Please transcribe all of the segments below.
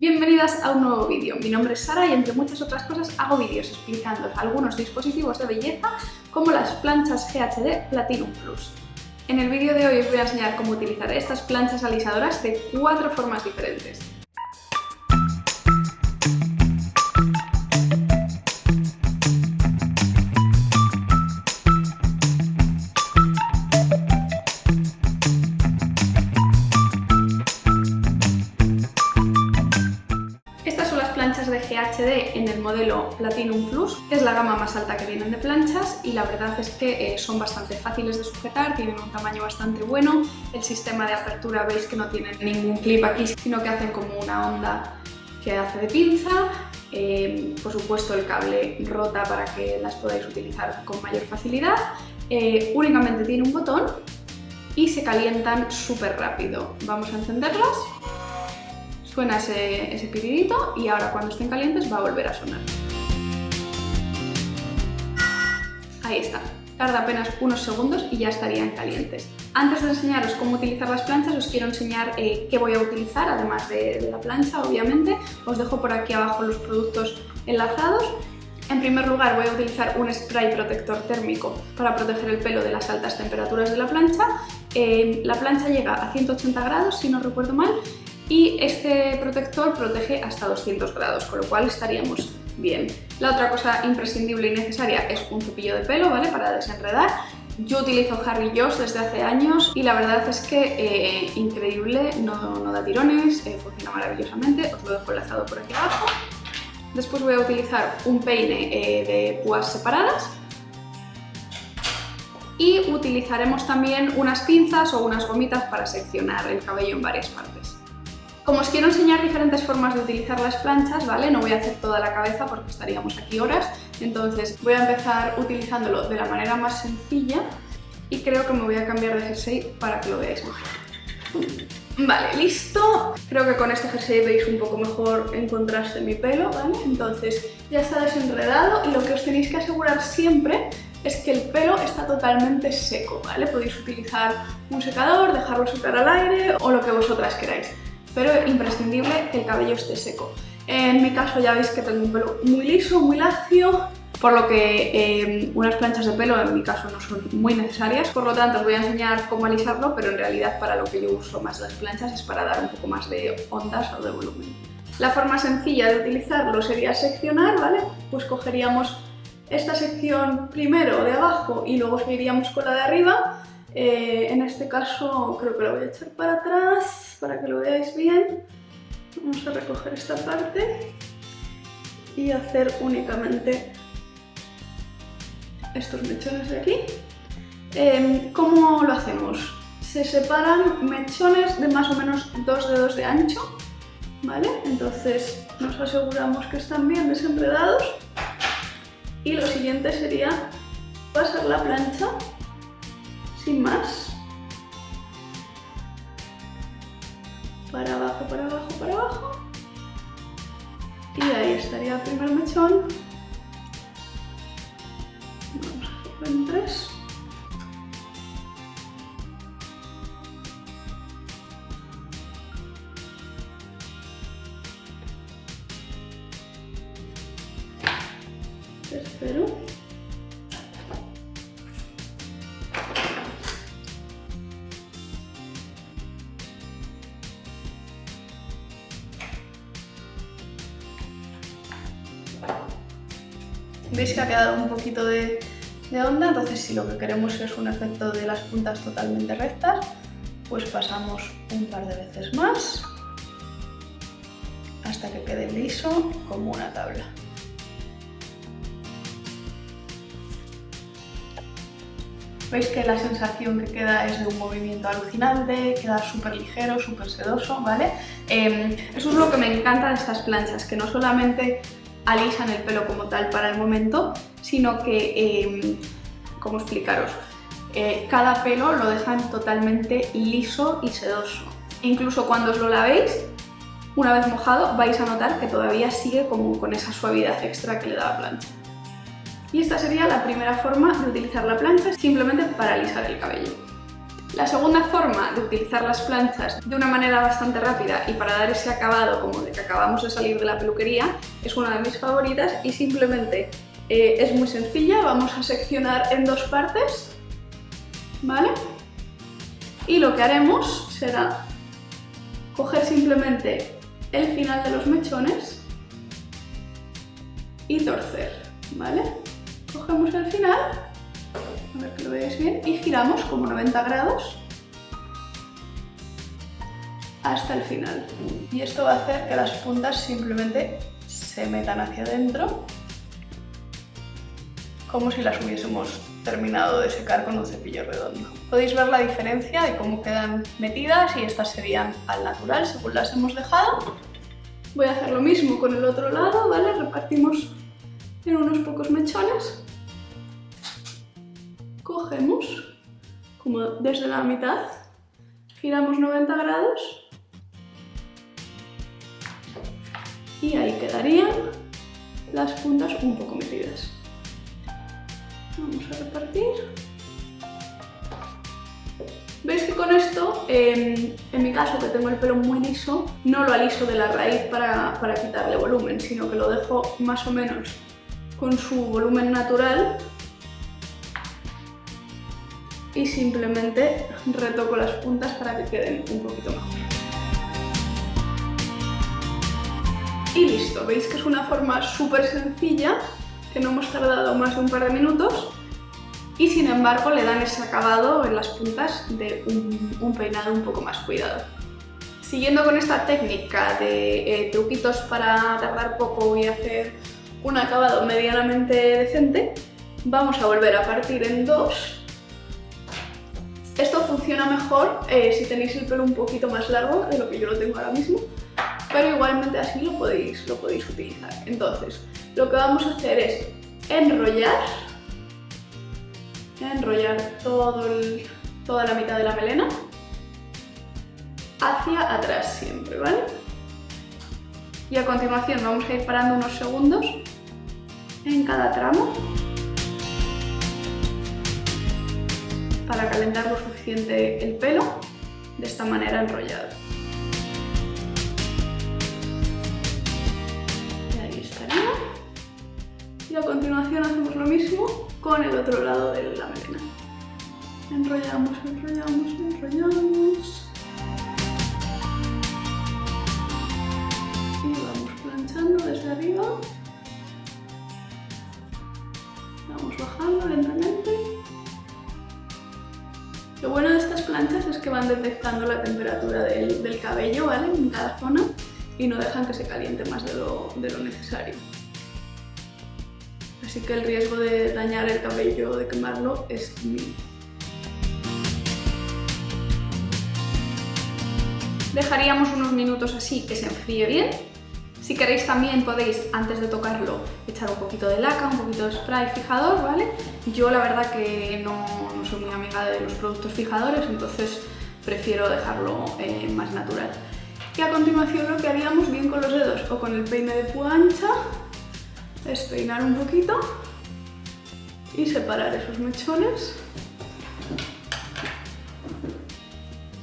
Bienvenidas a un nuevo vídeo. Mi nombre es Sara y entre muchas otras cosas hago vídeos explicando algunos dispositivos de belleza como las planchas GHD Platinum Plus. En el vídeo de hoy os voy a enseñar cómo utilizar estas planchas alisadoras de 4 formas diferentes. Planchas de GHD en el modelo Platinum Plus, que es la gama más alta que vienen de planchas, y la verdad es que son bastante fáciles de sujetar, tienen un tamaño bastante bueno. El sistema de apertura veis que no tienen ningún clip aquí, sino que hacen como una onda que hace de pinza. Por supuesto el cable rota para que las podáis utilizar con mayor facilidad. Únicamente tiene un botón y se calientan súper rápido. Vamos a encenderlas. Suena ese pitidito y ahora cuando estén calientes va a volver a sonar. Ahí está, tarda apenas unos segundos y ya estarían calientes. Antes de enseñaros cómo utilizar las planchas os quiero enseñar qué voy a utilizar, además de la plancha obviamente. Os dejo por aquí abajo los productos enlazados. En primer lugar voy a utilizar un spray protector térmico para proteger el pelo de las altas temperaturas de la plancha. La plancha llega a 180 grados si no recuerdo mal. Y este protector protege hasta 200 grados, con lo cual estaríamos bien. La otra cosa imprescindible y necesaria es un cepillo de pelo, ¿vale? Para desenredar. Yo utilizo Harry Joss desde hace años y la verdad es que increíble, no da tirones, funciona maravillosamente. Os lo dejo enlazado por aquí abajo. Después voy a utilizar un peine de púas separadas. Y utilizaremos también unas pinzas o unas gomitas para seccionar el cabello en varias partes. Como os quiero enseñar diferentes formas de utilizar las planchas, ¿vale? No voy a hacer toda la cabeza porque estaríamos aquí horas, entonces voy a empezar utilizándolo de la manera más sencilla y creo que me voy a cambiar de jersey para que lo veáis mejor. Vale, listo. Creo que con este jersey veis un poco mejor en contraste mi pelo, ¿vale? Entonces ya está desenredado y lo que os tenéis que asegurar siempre es que el pelo está totalmente seco, ¿vale? Podéis utilizar un secador, dejarlo secar al aire o lo que vosotras queráis. Pero es imprescindible que el cabello esté seco. En mi caso ya veis que tengo un pelo muy liso, muy lacio, por lo que unas planchas de pelo en mi caso no son muy necesarias. Por lo tanto os voy a enseñar cómo alisarlo, pero en realidad para lo que yo uso más las planchas es para dar un poco más de ondas o de volumen. La forma sencilla de utilizarlo sería seccionar, ¿vale? Pues cogeríamos esta sección primero de abajo y luego seguiríamos con la de arriba. En este caso creo que lo voy a echar para atrás para que lo veáis bien. Vamos a recoger esta parte y hacer únicamente estos mechones de aquí. ¿Cómo lo hacemos? Se separan mechones de más o menos 2 dedos de ancho, ¿vale? Entonces nos aseguramos que están bien desenredados y lo siguiente sería pasar la plancha sin más, para abajo, para abajo, para abajo, y ahí estaría el primer mechón. Vamos a hacerlo en 3. Tercero. Veis que ha quedado un poquito de onda, entonces si lo que queremos es un efecto de las puntas totalmente rectas, pues pasamos un par de veces más hasta que quede liso como una tabla. Veis que la sensación que queda es de un movimiento alucinante, queda súper ligero, súper sedoso, ¿vale? Eso es lo que me encanta de estas planchas, que no solamente alisan el pelo como tal para el momento, sino que, ¿cómo explicaros? Cada pelo lo dejan totalmente liso y sedoso. Incluso cuando os lo lavéis, una vez mojado, vais a notar que todavía sigue como con esa suavidad extra que le da la plancha. Y esta sería la primera forma de utilizar la plancha, simplemente para alisar el cabello. La segunda forma de utilizar las planchas de una manera bastante rápida y para dar ese acabado como de que acabamos de salir de la peluquería es una de mis favoritas y simplemente es muy sencilla. Vamos a seccionar en dos partes, ¿vale? Y lo que haremos será coger simplemente el final de los mechones y torcer, ¿vale? Cogemos el final, a ver que lo veáis bien, y giramos como 90 grados hasta el final. Y esto va a hacer que las puntas simplemente se metan hacia adentro, como si las hubiésemos terminado de secar con un cepillo redondo. Podéis ver la diferencia de cómo quedan metidas y estas serían al natural según las hemos dejado. Voy a hacer lo mismo con el otro lado, ¿vale? Repartimos en unos pocos mechones. Cogemos como desde la mitad, giramos 90 grados y ahí quedarían las puntas un poco metidas. Vamos a repartir. Veis que con esto, en mi caso que tengo el pelo muy liso, no lo aliso de la raíz para quitarle volumen, sino que lo dejo más o menos con su volumen natural y simplemente retoco las puntas para que queden un poquito mejor. Y listo, veis que es una forma súper sencilla, que no hemos tardado más de un par de minutos y sin embargo le dan ese acabado en las puntas de un peinado un poco más cuidado. Siguiendo con esta técnica de truquitos para tardar poco y hacer un acabado medianamente decente, vamos a volver a partir en dos. Esto funciona mejor si tenéis el pelo un poquito más largo de lo que yo lo tengo ahora mismo, pero igualmente así lo podéis utilizar. Entonces, lo que vamos a hacer es enrollar toda la mitad de la melena hacia atrás siempre, ¿vale? Y a continuación vamos a ir parando unos segundos en cada tramo para calentar lo suficiente el pelo, de esta manera enrollado. Y ahí estaría. Y a continuación hacemos lo mismo con el otro lado de la melena. Enrollamos, enrollamos, enrollamos. Y vamos planchando desde arriba. Vamos bajando lentamente. Lo bueno de estas planchas es que van detectando la temperatura del cabello, ¿vale? En cada zona y no dejan que se caliente más de lo necesario. Así que el riesgo de dañar el cabello o de quemarlo es mínimo. Dejaríamos unos minutos así que se enfríe bien. Si queréis también podéis, antes de tocarlo, echar un poquito de laca, un poquito de spray fijador, ¿vale? Yo la verdad que no soy muy amiga de los productos fijadores, entonces prefiero dejarlo más natural. Y a continuación lo que haríamos bien con los dedos o con el peine de púa ancha es peinar un poquito y separar esos mechones.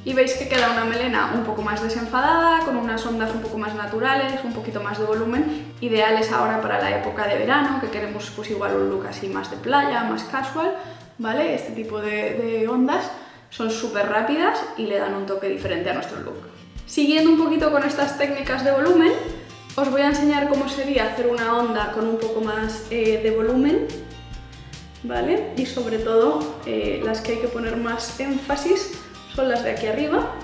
Y veis que queda una melena un poco más desenfadada, con unas ondas un poco más naturales, un poquito más de volumen, ideales ahora para la época de verano, que queremos pues igual un look así más de playa, más casual, ¿vale? Este tipo de ondas son súper rápidas y le dan un toque diferente a nuestro look. Siguiendo un poquito con estas técnicas de volumen, os voy a enseñar cómo sería hacer una onda con un poco más de volumen, ¿vale? Y sobre todo las que hay que poner más énfasis son las de aquí arriba.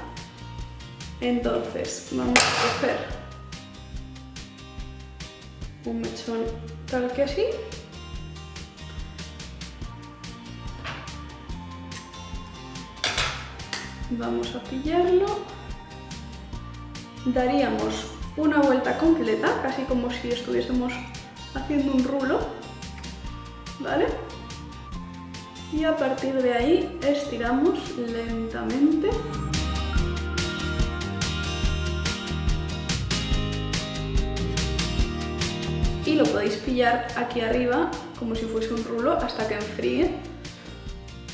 Entonces vamos a coger un mechón tal que así. Vamos a pillarlo. Daríamos una vuelta completa, casi como si estuviésemos haciendo un rulo, ¿vale? Y a partir de ahí estiramos lentamente. Y lo podéis pillar aquí arriba como si fuese un rulo hasta que enfríe,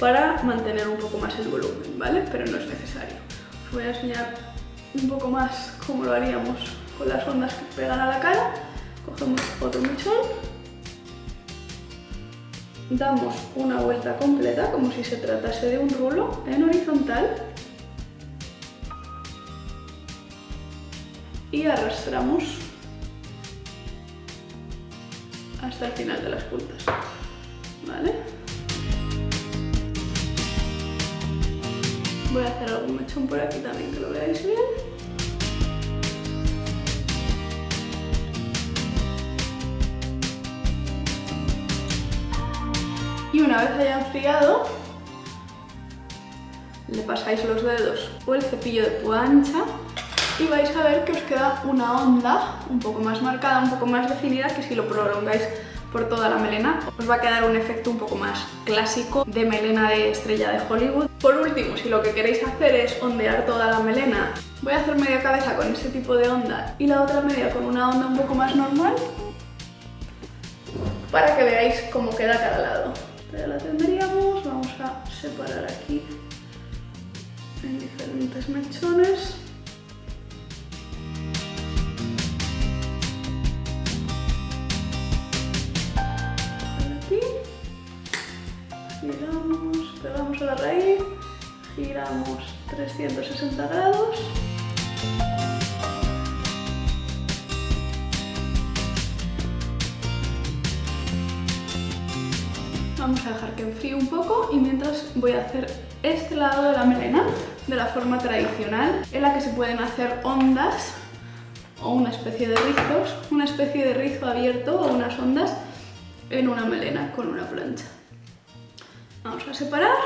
para mantener un poco más el volumen, ¿vale? Pero no es necesario. Os voy a enseñar un poco más cómo lo haríamos con las ondas que pegan a la cara. Cogemos otro mechón, damos una vuelta completa como si se tratase de un rulo en horizontal y arrastramos hasta el final de las puntas, ¿vale? Voy a hacer algún mechón por aquí también que lo veáis bien. Y una vez haya enfriado, le pasáis los dedos o el cepillo de púa ancha y vais a ver que os queda una onda un poco más marcada, un poco más definida, que si lo prolongáis por toda la melena os va a quedar un efecto un poco más clásico de melena de estrella de Hollywood. Por último, si lo que queréis hacer es ondear toda la melena, voy a hacer media cabeza con este tipo de onda y la otra media con una onda un poco más normal para que veáis cómo queda cada lado. Ya la tendríamos, vamos a separar aquí en diferentes mechones. Aquí, giramos, pegamos a la raíz, giramos 360 grados. Vamos a dejar que enfríe un poco y mientras voy a hacer este lado de la melena de la forma tradicional, en la que se pueden hacer ondas o una especie de rizos, una especie de rizo abierto o unas ondas en una melena con una plancha. Vamos a separar,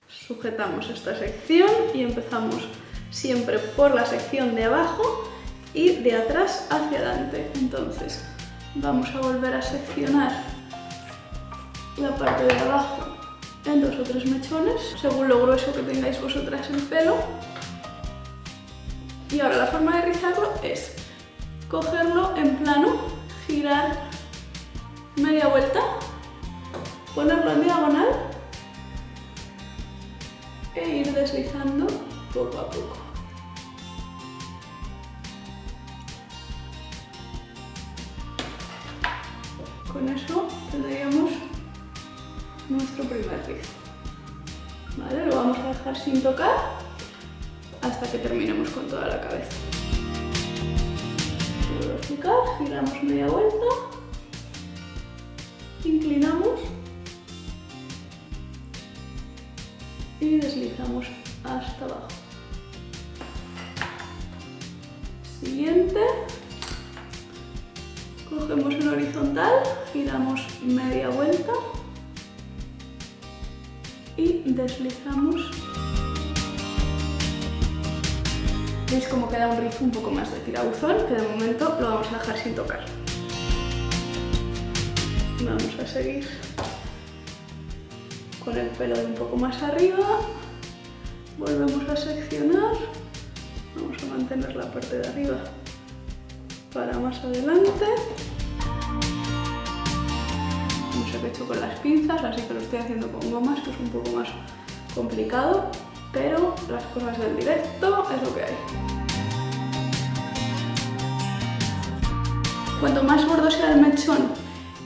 sujetamos esta sección y empezamos siempre por la sección de abajo y de atrás hacia adelante. Entonces, vamos a volver a seccionar la parte de abajo en 2 o 3 mechones, según lo grueso que tengáis vosotras el pelo. Y ahora la forma de rizarlo es cogerlo en plano, girar media vuelta, ponerlo en diagonal e ir deslizando poco a poco. Con eso tendríamos nuestro primer rizo. ¿Vale? Lo vamos a dejar sin tocar hasta que terminemos con toda la cabeza. Vuelvo a explicar, giramos media vuelta, inclinamos y deslizamos hasta abajo. Siguiente. Cogemos en horizontal, giramos media vuelta y deslizamos. ¿Veis cómo queda un rizo un poco más de tirabuzón? Que de momento lo vamos a dejar sin tocar. Vamos a seguir con el pelo de un poco más arriba. Volvemos a seccionar. Vamos a mantener la parte de arriba para más adelante. No sé qué he hecho con las pinzas, así que lo estoy haciendo con gomas, que es un poco más complicado, pero las cosas del directo es lo que hay. Cuanto más gordo sea el mechón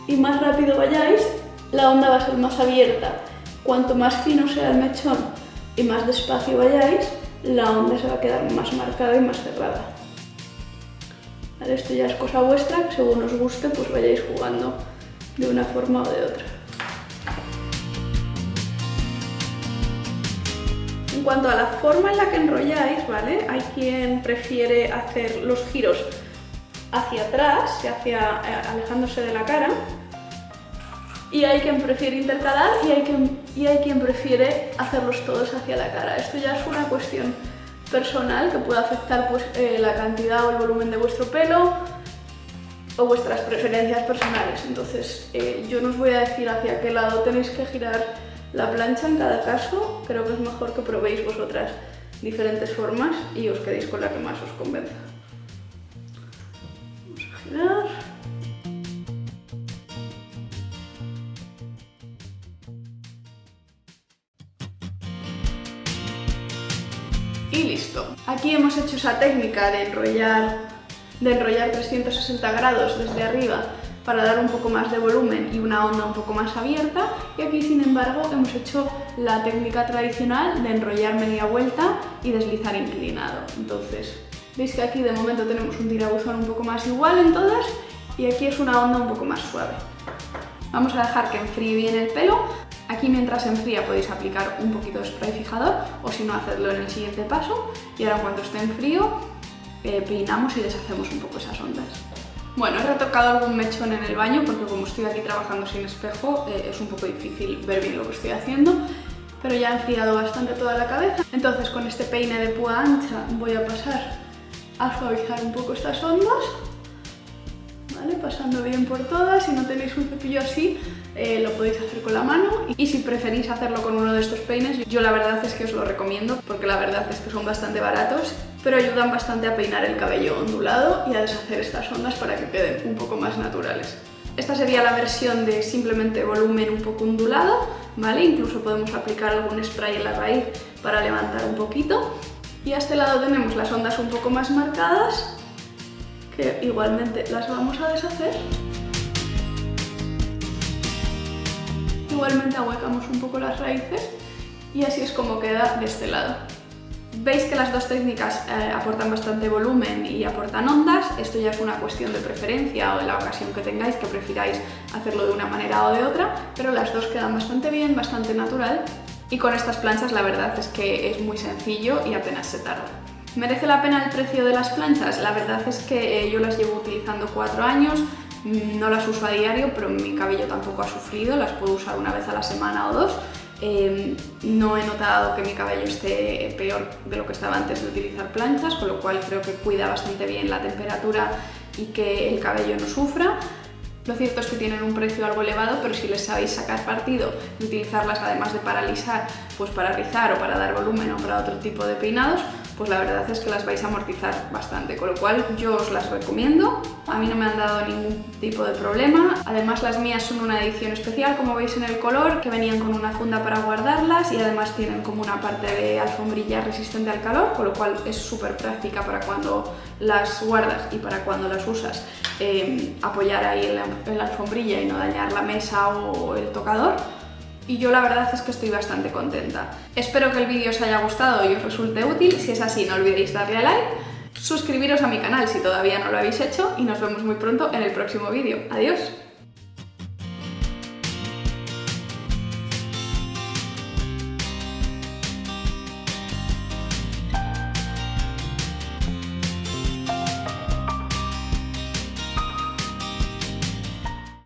y más rápido vayáis, la onda va a ser más abierta. Cuanto más fino sea el mechón y más despacio vayáis, la onda se va a quedar más marcada y más cerrada. Vale, esto ya es cosa vuestra, que según os guste, pues vayáis jugando de una forma o de otra. En cuanto a la forma en la que enrolláis, ¿vale? Hay quien prefiere hacer los giros hacia atrás, alejándose de la cara, y hay quien prefiere intercalar y hay quien prefiere hacerlos todos hacia la cara. Esto ya es una cuestión personal que puede afectar pues, la cantidad o el volumen de vuestro pelo o vuestras preferencias personales. Entonces yo no os voy a decir hacia qué lado tenéis que girar la plancha en cada caso. Creo que es mejor que probéis vosotras diferentes formas y os quedéis con la que más os convenza. Vamos a girar. y listo. Aquí hemos hecho esa técnica de enrollar 360 grados desde arriba para dar un poco más de volumen y una onda un poco más abierta, y aquí sin embargo hemos hecho la técnica tradicional de enrollar media vuelta y deslizar inclinado. Entonces, veis que aquí de momento tenemos un tirabuzón un poco más igual en todas y aquí es una onda un poco más suave. Vamos a dejar que enfríe bien el pelo. Aquí mientras se enfría podéis aplicar un poquito de spray fijador o si no, hacedlo en el siguiente paso, y ahora en cuanto esté en frío peinamos y deshacemos un poco esas ondas. Bueno, he retocado algún mechón en el baño porque como estoy aquí trabajando sin espejo es un poco difícil ver bien lo que estoy haciendo, pero ya he enfriado bastante toda la cabeza. Entonces con este peine de púa ancha voy a pasar a suavizar un poco estas ondas, ¿vale? Pasando bien por todas. Si no tenéis un cepillo así, lo podéis hacer con la mano, y si preferís hacerlo con uno de estos peines, yo la verdad es que os lo recomiendo porque la verdad es que son bastante baratos, pero ayudan bastante a peinar el cabello ondulado y a deshacer estas ondas para que queden un poco más naturales. Esta sería la versión de simplemente volumen un poco ondulado, ¿vale? Incluso podemos aplicar algún spray en la raíz para levantar un poquito. Y a este lado tenemos las ondas un poco más marcadas, que igualmente las vamos a deshacer. Igualmente ahuecamos un poco las raíces y así es como queda de este lado. Veis que las dos técnicas aportan bastante volumen y aportan ondas. Esto ya es una cuestión de preferencia o de la ocasión que tengáis, que prefiráis hacerlo de una manera o de otra, pero las dos quedan bastante bien, bastante natural, y con estas planchas la verdad es que es muy sencillo y apenas se tarda. ¿Merece la pena el precio de las planchas? La verdad es que yo las llevo utilizando 4 años, no las uso a diario, pero mi cabello tampoco ha sufrido, las puedo usar una vez a la semana o dos. No he notado que mi cabello esté peor de lo que estaba antes de utilizar planchas, con lo cual creo que cuida bastante bien la temperatura y que el cabello no sufra. Lo cierto es que tienen un precio algo elevado, pero si les sabéis sacar partido y utilizarlas además de para alisar, pues para rizar o para dar volumen o para otro tipo de peinados, pues la verdad es que las vais a amortizar bastante, con lo cual yo os las recomiendo. A mí no me han dado ningún tipo de problema. Además las mías son una edición especial, como veis en el color, que venían con una funda para guardarlas y además tienen como una parte de alfombrilla resistente al calor, con lo cual es súper práctica para cuando las guardas y para cuando las usas, apoyar ahí en la alfombrilla y no dañar la mesa o el tocador. Y yo la verdad es que estoy bastante contenta. Espero que el vídeo os haya gustado y os resulte útil. Si es así, no olvidéis darle a like, suscribiros a mi canal si todavía no lo habéis hecho y nos vemos muy pronto en el próximo vídeo. ¡Adiós!